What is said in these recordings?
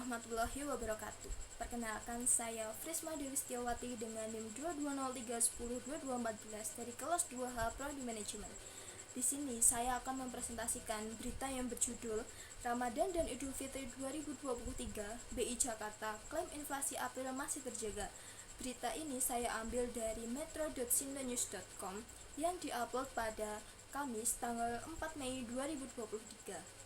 warahmatullahi wabarakatuh. Perkenalkan, saya Frisma Dewi Setiawati dengan NIM 22031022414 dari kelas 2H Prodi Manajemen. Di sini saya akan mempresentasikan berita yang berjudul Ramadan dan Idul Fitri 2023, BI Jakarta klaim inflasi April masih terjaga. Berita ini saya ambil dari metro.sindonews.com yang diupload pada Kamis tanggal 4 Mei 2023.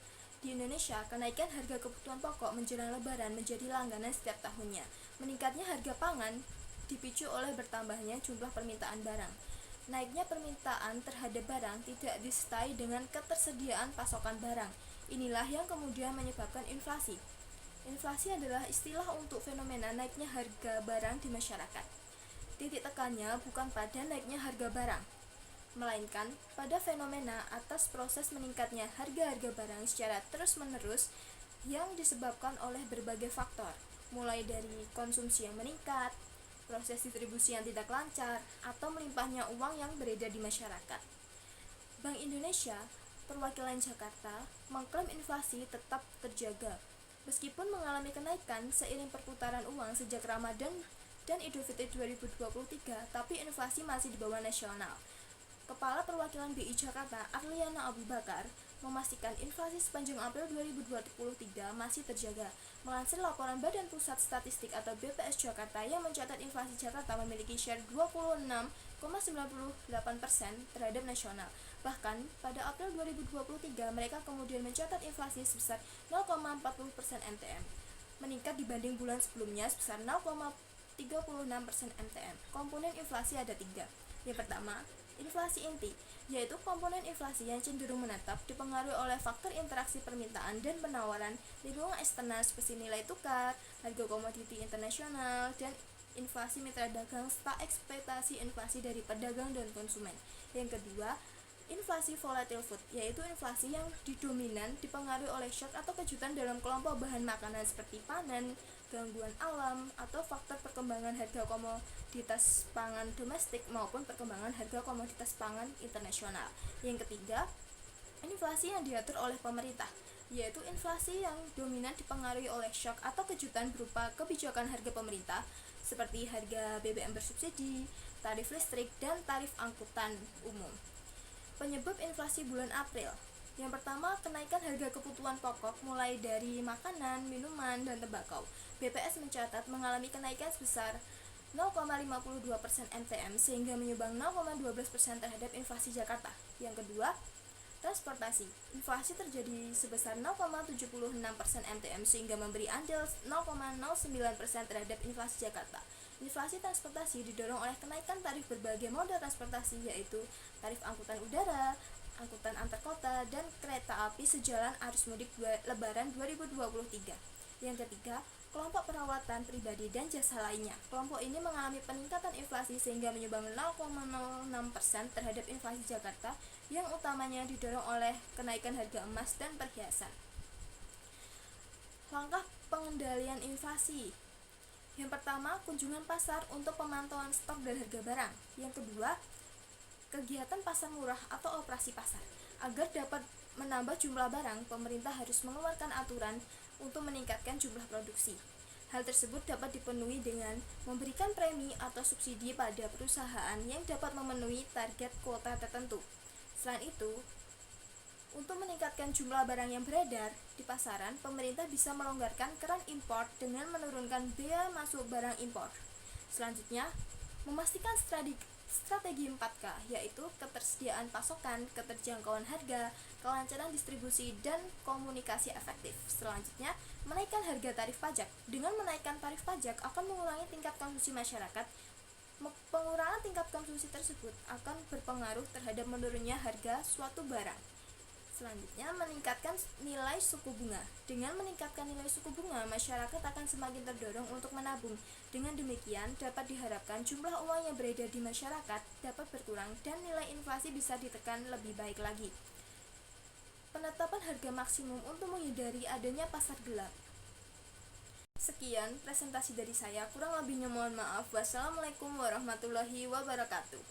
Di Indonesia, kenaikan harga kebutuhan pokok menjelang Lebaran menjadi langganan setiap tahunnya. Meningkatnya harga pangan dipicu oleh bertambahnya jumlah permintaan barang. Naiknya permintaan terhadap barang tidak disertai dengan ketersediaan pasokan barang. Inilah yang kemudian menyebabkan inflasi. Inflasi adalah istilah untuk fenomena naiknya harga barang di masyarakat. Titik tekannya bukan pada naiknya harga barang, melainkan pada fenomena atas proses meningkatnya harga-harga barang secara terus-menerus yang disebabkan oleh berbagai faktor, mulai dari konsumsi yang meningkat, proses distribusi yang tidak lancar, atau melimpahnya uang yang beredar di masyarakat. Bank Indonesia, perwakilan Jakarta, mengklaim inflasi tetap terjaga, meskipun mengalami kenaikan seiring perputaran uang sejak Ramadan dan Idul Fitri 2023, tapi inflasi masih di bawah nasional. Kepala Perwakilan BI Jakarta, Arliana Abu Bakar, memastikan inflasi sepanjang April 2023 masih terjaga. Melansir laporan Badan Pusat Statistik atau BPS Jakarta yang mencatat inflasi Jakarta memiliki share 26,98% terhadap nasional. Bahkan, pada April 2023, mereka kemudian mencatat inflasi sebesar 0,40% MTM, meningkat dibanding bulan sebelumnya sebesar 0,36% MTM. Komponen inflasi ada 3. Yang pertama, inflasi inti, yaitu komponen inflasi yang cenderung menetap dipengaruhi oleh faktor interaksi permintaan dan penawaran, lingkungan eksternal seperti nilai tukar, harga komoditi internasional, dan inflasi mitra dagang serta ekspektasi inflasi dari pedagang dan konsumen. Yang kedua, inflasi volatile food, yaitu inflasi yang didominan dipengaruhi oleh shock atau kejutan dalam kelompok bahan makanan seperti panen, gangguan alam, atau faktor perkembangan harga komoditas pangan domestik maupun perkembangan harga komoditas pangan internasional. Yang ketiga, inflasi yang diatur oleh pemerintah, yaitu inflasi yang dominan dipengaruhi oleh shock atau kejutan berupa kebijakan harga pemerintah seperti harga BBM bersubsidi, tarif listrik, dan tarif angkutan umum. Penyebab inflasi bulan April. Yang pertama, kenaikan harga kebutuhan pokok mulai dari makanan, minuman, dan tembakau. BPS mencatat mengalami kenaikan sebesar 0,52% MTM sehingga menyumbang 0,12% terhadap inflasi Jakarta. Yang kedua, transportasi. Inflasi terjadi sebesar 0,76% MTM sehingga memberi andil 0,09% terhadap inflasi Jakarta. Inflasi transportasi didorong oleh kenaikan tarif berbagai moda transportasi, yaitu tarif angkutan udara, angkutan antar kota, dan kereta api sejalan arus mudik Lebaran 2023. Yang ketiga, kelompok perawatan pribadi dan jasa lainnya. Kelompok ini mengalami peningkatan inflasi sehingga menyumbang 0,06% terhadap inflasi Jakarta yang utamanya didorong oleh kenaikan harga emas dan perhiasan. Langkah pengendalian inflasi. Yang pertama, kunjungan pasar untuk pemantauan stok dan harga barang. Yang kedua, kegiatan pasar murah atau operasi pasar. Agar dapat menambah jumlah barang, pemerintah harus mengeluarkan aturan untuk meningkatkan jumlah produksi. Hal tersebut dapat dipenuhi dengan memberikan premi atau subsidi pada perusahaan yang dapat memenuhi target kuota tertentu. Selain itu, untuk meningkatkan jumlah barang yang beredar di pasaran, pemerintah bisa melonggarkan keran impor dengan menurunkan bea masuk barang impor. Selanjutnya, memastikan strategi 4K, yaitu ketersediaan pasokan, keterjangkauan harga, kelancaran distribusi, dan komunikasi efektif. Selanjutnya, menaikkan harga tarif pajak. Dengan menaikkan tarif pajak akan mengurangi tingkat konsumsi masyarakat. Pengurangan tingkat konsumsi tersebut akan berpengaruh terhadap menurunnya harga suatu barang. Selanjutnya, meningkatkan nilai suku bunga. Dengan meningkatkan nilai suku bunga, masyarakat akan semakin terdorong untuk menabung. Dengan demikian, dapat diharapkan jumlah uang yang beredar di masyarakat dapat berkurang dan nilai inflasi bisa ditekan lebih baik lagi. Penetapan harga maksimum untuk menghindari adanya pasar gelap. Sekian presentasi dari saya, kurang lebihnya mohon maaf. Wassalamualaikum warahmatullahi wabarakatuh.